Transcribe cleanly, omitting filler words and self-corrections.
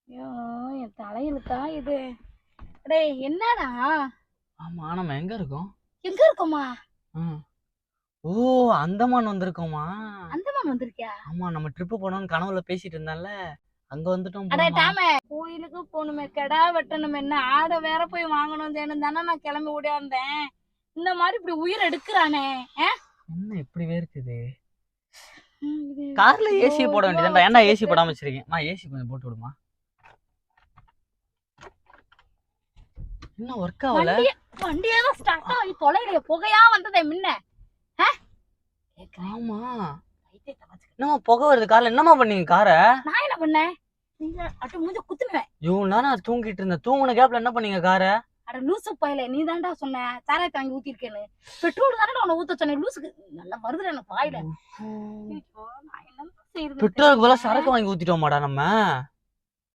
ஐயோ என் தலையெழுத்தா இது. டேய் என்னடா? ஆமா நம்ம எங்க இருக்கோம்? எங்க இருக்கோமா? ஓ அந்தமான் வந்திருக்கோமா? அந்தமான் வந்திருக்கியா? ஆமா நம்ம ட்ரிப்பு போனோம்னு கனவுல பேசிட்டு இருந்தால அங்க வந்துட்டோம். அடே டாமே, கோயிலுக்கு போகணுமே, கெடா வெட்டணுமே, என்ன ஆடை வேற போய் வாங்கணும் தானே நான் கிளம்பி ஓடியாந்தேன். இந்த மாதிரி இப்படி உயிர் எடுக்கிறானே. என்ன இப்படி வேர்க்குது? கார்ல ஏசி போட வேண்டியதுடா. ஏன்டா ஏசி போடாம வச்சிருக்கேன்? ஏசி கொஞ்சம் போட்டு விடுமா. என்ன ஒர்க் ஆகல? வண்டியே தான் ஸ்டார்ட் ஆகி தொலைலையே, புகையா வந்ததே முன்ன. ஆமா என்னமா புகை வருது கார்ல? என்னமா பண்ணீங்க காரை? நான் என்ன பண்ணேன்? நீங்க அட்டு மூஞ்ச குத்துனேன். நான் தூங்கிட்டு இருந்தேன். தூங்குன கேப்ல என்ன பண்ணீங்க காரை? அட லூசு பையல, நீ தான்டா சொன்ன சாராயத்தை வாங்கி ஊத்திருக்கேன்னு. பெட்ரோல் தானே உன்னை ஊத்த சொன்னேன். லூசுக்கு நல்லா வருதுல எனக்கு வாயில. நான் என்ன செய்யறது? பெட்ரோலுக்கு பதிலா சரக்கு வாங்கி ஊத்திட்டோமாடா நம்ம.